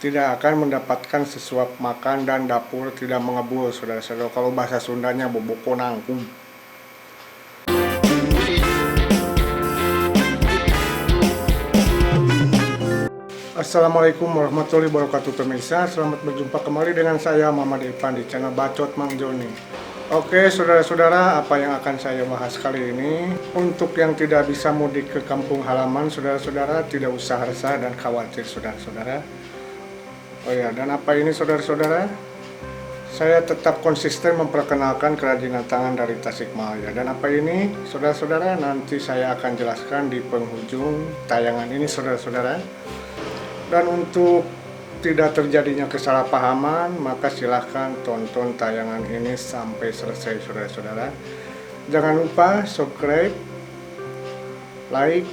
tidak akan mendapatkan sesuap makan dan dapur tidak mengebul, saudara-saudara. Kalau bahasa Sundanya boboko nangkum. Assalamualaikum warahmatullahi wabarakatuh pemirsa. Selamat berjumpa kembali dengan saya Muhammad Irfan di channel Bacot Mang Joni. Oke saudara-saudara, apa yang akan saya bahas kali ini? Untuk yang tidak bisa mudik ke kampung halaman, saudara-saudara tidak usah resah dan khawatir, saudara-saudara. Oh ya, dan apa ini saudara-saudara? Saya tetap konsisten memperkenalkan kerajinan tangan dari Tasikmalaya. Dan apa ini saudara-saudara? Nanti saya akan jelaskan di penghujung tayangan ini, saudara-saudara. Dan untuk tidak terjadinya kesalahpahaman, maka silahkan tonton tayangan ini sampai selesai, saudara-saudara. Jangan lupa subscribe, like,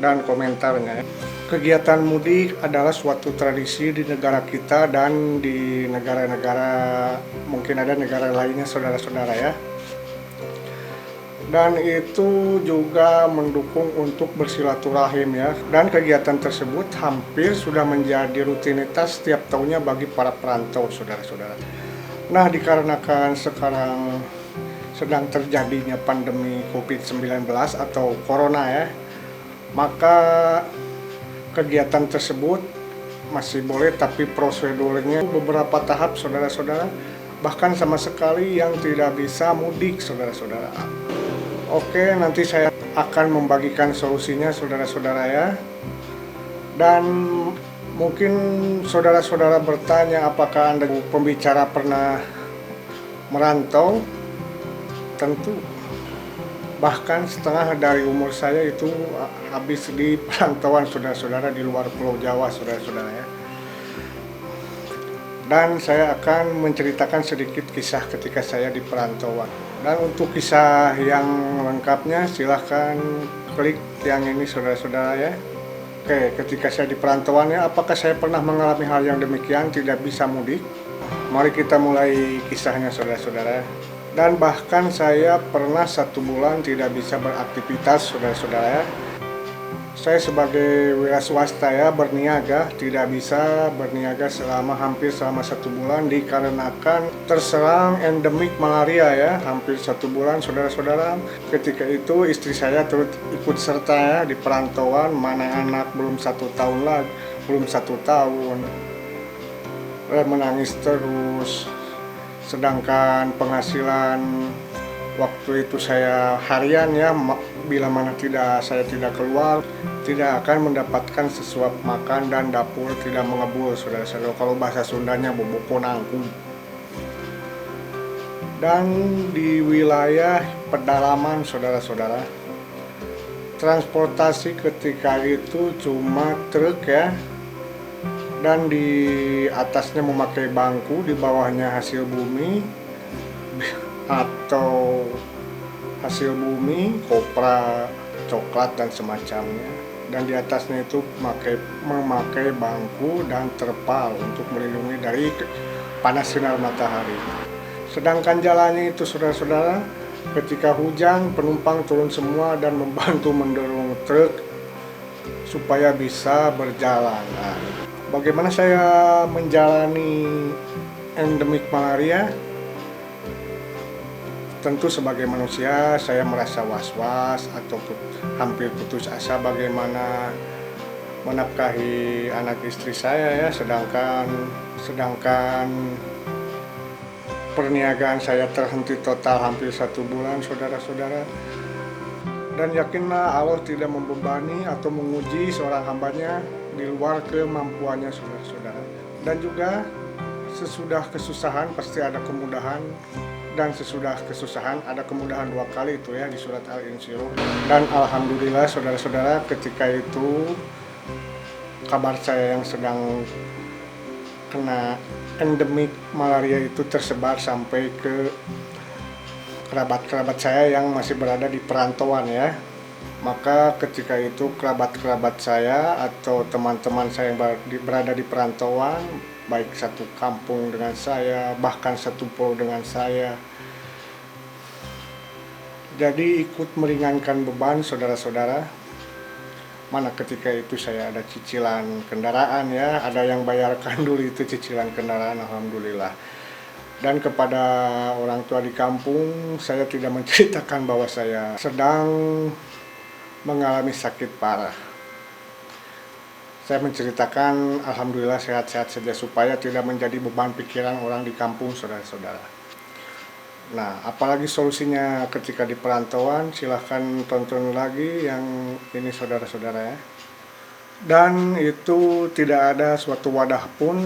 dan komentarnya. Kegiatan mudik adalah suatu tradisi di negara kita dan di negara-negara, mungkin ada negara lainnya, saudara-saudara ya. Dan itu juga mendukung untuk bersilaturahim ya. Dan kegiatan tersebut hampir sudah menjadi rutinitas setiap tahunnya bagi para perantau, saudara-saudara. Nah, dikarenakan sekarang sedang terjadinya pandemi COVID-19 atau Corona ya, maka kegiatan tersebut masih boleh, tapi prosedurnya beberapa tahap, saudara-saudara. Bahkan sama sekali yang tidak bisa mudik, saudara-saudara. Oke, nanti saya akan membagikan solusinya, saudara-saudara ya. Dan mungkin saudara-saudara bertanya, apakah Anda pembicara pernah merantau? Tentu. Bahkan setengah dari umur saya itu habis di perantauan, saudara-saudara, di luar Pulau Jawa, saudara-saudara ya. Dan saya akan menceritakan sedikit kisah ketika saya di perantauan. Dan untuk kisah yang lengkapnya silahkan klik yang ini, saudara-saudara ya. Oke, ketika saya di perantauan ya, apakah saya pernah mengalami hal yang demikian, tidak bisa mudik? Mari kita mulai kisahnya, saudara-saudara. Dan bahkan saya pernah 1 bulan tidak bisa beraktivitas, saudara-saudara ya. Saya sebagai wira swasta ya, berniaga, tidak bisa berniaga hampir selama 1 bulan dikarenakan terserang endemik malaria ya, hampir 1 bulan, saudara-saudara. Ketika itu istri saya turut ikut serta ya di perantauan, mana anak belum 1 tahun lagi, belum 1 tahun, menangis terus. Sedangkan penghasilan waktu itu saya harian ya, bila mana saya tidak keluar, tidak akan mendapatkan sesuap makan dan dapur tidak mengebul, saudara-saudara. Kalau bahasa Sundanya boboko nangkum. Dan di wilayah pedalaman, saudara-saudara, transportasi ketika itu cuma truk ya, dan di atasnya memakai bangku, di bawahnya hasil bumi atau hasil bumi, kopra, coklat dan semacamnya. Dan di atasnya itu memakai bangku dan terpal untuk melindungi dari panas sinar matahari. Sedangkan jalannya itu, saudara-saudara, ketika hujan penumpang turun semua dan membantu mendorong truk supaya bisa berjalan. Nah, bagaimana saya menjalani endemik malaria? Tentu sebagai manusia saya merasa was-was atau hampir putus asa bagaimana menafkahi anak istri saya ya, sedangkan perniagaan saya terhenti total hampir 1 bulan, saudara-saudara. Dan yakinlah Allah tidak membebani atau menguji seorang hambanya di luar kemampuannya, saudara-saudara. Dan juga sesudah kesusahan pasti ada kemudahan, dan sesudah kesusahan ada kemudahan 2 kali itu ya, di surat Al-Insyirah. Dan alhamdulillah, saudara-saudara, ketika itu kabar saya yang sedang kena endemik malaria itu tersebar sampai ke kerabat-kerabat saya yang masih berada di perantauan ya. Maka ketika itu kerabat-kerabat saya atau teman-teman saya yang berada di perantauan, baik satu kampung dengan saya, bahkan satu pulau dengan saya, jadi ikut meringankan beban, saudara-saudara. Mana ketika itu saya ada cicilan kendaraan ya, ada yang bayarkan dulu itu cicilan kendaraan, alhamdulillah. Dan kepada orang tua di kampung, saya tidak menceritakan bahwa saya sedang mengalami sakit parah. Saya menceritakan alhamdulillah sehat-sehat saja supaya tidak menjadi beban pikiran orang di kampung, saudara-saudara. Nah, apalagi solusinya ketika di perantauan, silahkan tonton lagi yang ini, saudara-saudara ya. Dan itu tidak ada suatu wadah pun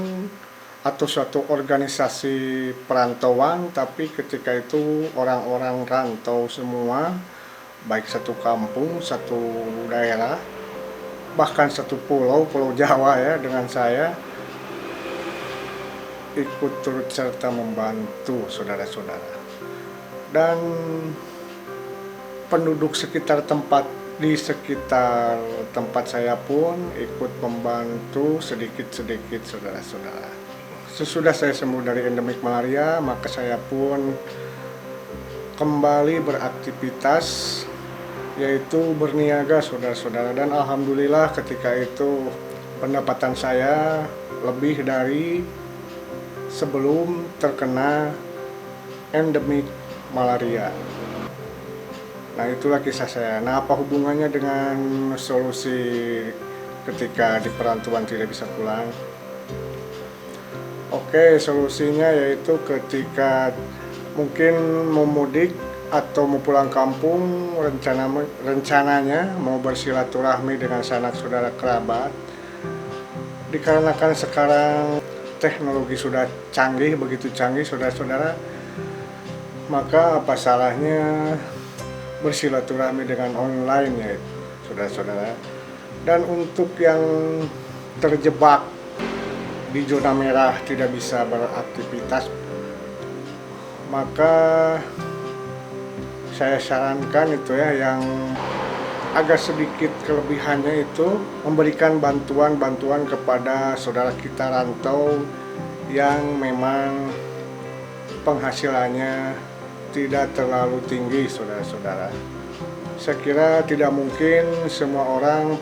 atau suatu organisasi perantauan, tapi ketika itu orang-orang rantau semua, baik satu kampung, satu daerah, bahkan satu pulau Jawa ya, dengan saya ikut turut serta membantu, saudara-saudara. Dan penduduk sekitar di sekitar tempat saya pun ikut membantu sedikit-sedikit, saudara-saudara. Sesudah saya sembuh dari endemik malaria, maka saya pun kembali beraktivitas, yaitu berniaga, saudara-saudara. Dan alhamdulillah ketika itu pendapatan saya lebih dari sebelum terkena endemik malaria. Nah, itulah kisah saya. Nah, apa hubungannya dengan solusi ketika di perantauan tidak bisa pulang? Oke, solusinya yaitu ketika mungkin mau mudik atau mau pulang kampung, rencananya mau bersilaturahmi dengan sanak saudara kerabat. Dikarenakan sekarang teknologi sudah canggih, begitu canggih, saudara-saudara, maka apa salahnya bersilaturahmi dengan online ya, saudara-saudara. Dan untuk yang terjebak di zona merah tidak bisa beraktivitas, maka saya sarankan itu ya, yang agak sedikit kelebihannya itu memberikan bantuan kepada saudara kita rantau yang memang penghasilannya tidak terlalu tinggi, saudara-saudara. Saya kira tidak mungkin semua orang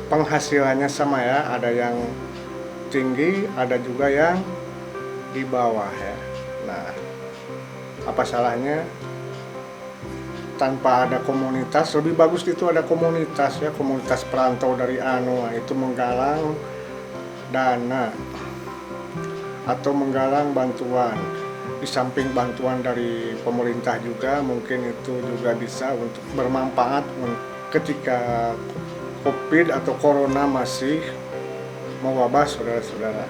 penghasilannya sama ya, ada yang tinggi, ada juga yang di bawah ya. Nah, apa salahnya tanpa ada komunitas? Lebih bagus itu ada komunitas ya, komunitas perantau dari itu menggalang dana atau menggalang bantuan. Di samping bantuan dari pemerintah juga, mungkin itu juga bisa untuk bermanfaat ketika COVID atau Corona masih mewabah, saudara-saudara.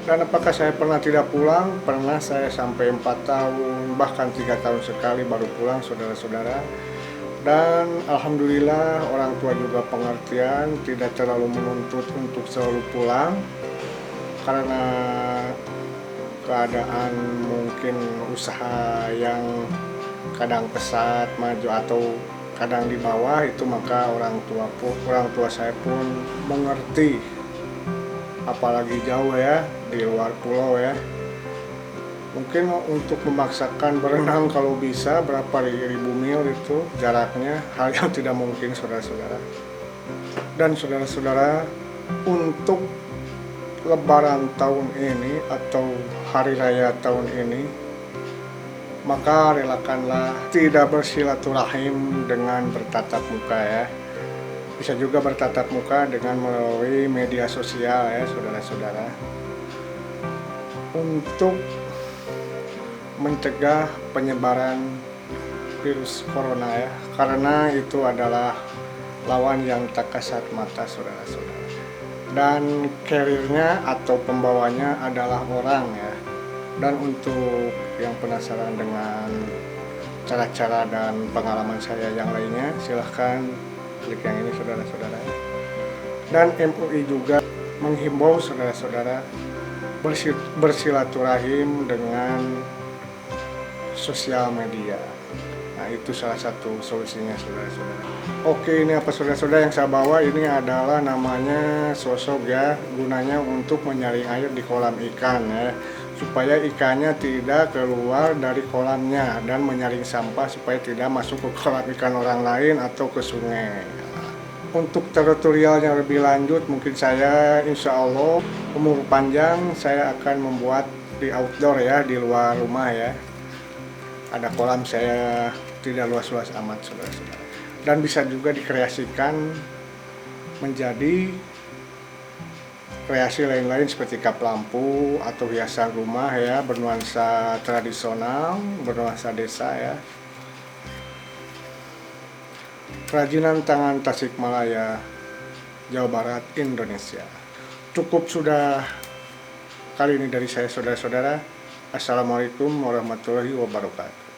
Dan apakah saya pernah tidak pulang? Pernah, saya sampai 4 tahun, bahkan 3 tahun sekali baru pulang, saudara-saudara. Dan alhamdulillah orang tua juga pengertian, tidak terlalu menuntut untuk selalu pulang, karena keadaan mungkin usaha yang kadang pesat maju atau kadang di bawah itu, maka orang tua saya pun mengerti, apalagi jauh ya, di luar pulau ya. Mungkin untuk memaksakan berenang kalau bisa berapa ribu mil itu jaraknya, hal yang tidak mungkin, saudara-saudara. Dan saudara-saudara, untuk Lebaran tahun ini atau hari raya tahun ini, maka relakanlah tidak bersilaturahim dengan bertatap muka ya. Bisa juga bertatap muka dengan melalui media sosial ya, saudara-saudara, untuk mencegah penyebaran virus corona ya, karena itu adalah lawan yang tak kasat mata, saudara-saudara. Dan carrier-nya atau pembawanya adalah orang ya. Dan untuk yang penasaran dengan cara-cara dan pengalaman saya yang lainnya, silahkan klik yang ini, saudara-saudara. Dan MUI juga menghimbau saudara-saudara bersilaturahim dengan sosial media. Nah, itu salah satu solusinya, saudara-saudara. Oke, ini apa saudara-saudara yang saya bawa ini adalah namanya sosok ya, gunanya untuk menyaring air di kolam ikan ya, supaya ikannya tidak keluar dari kolamnya, dan menyaring sampah supaya tidak masuk ke kolam ikan orang lain atau ke sungai. Untuk tutorial yang lebih lanjut, mungkin saya insya Allah umur panjang saya akan membuat di outdoor ya, di luar rumah ya. Ada kolam, saya tidak luas-luas amat saudara-saudara. Dan bisa juga dikreasikan menjadi kreasi lain-lain seperti kap lampu atau hiasan rumah ya, bernuansa tradisional, bernuansa desa ya. Kerajinan tangan Tasikmalaya, Jawa Barat, Indonesia. Cukup sudah kali ini dari saya saudara-saudara. Assalamualaikum warahmatullahi wabarakatuh.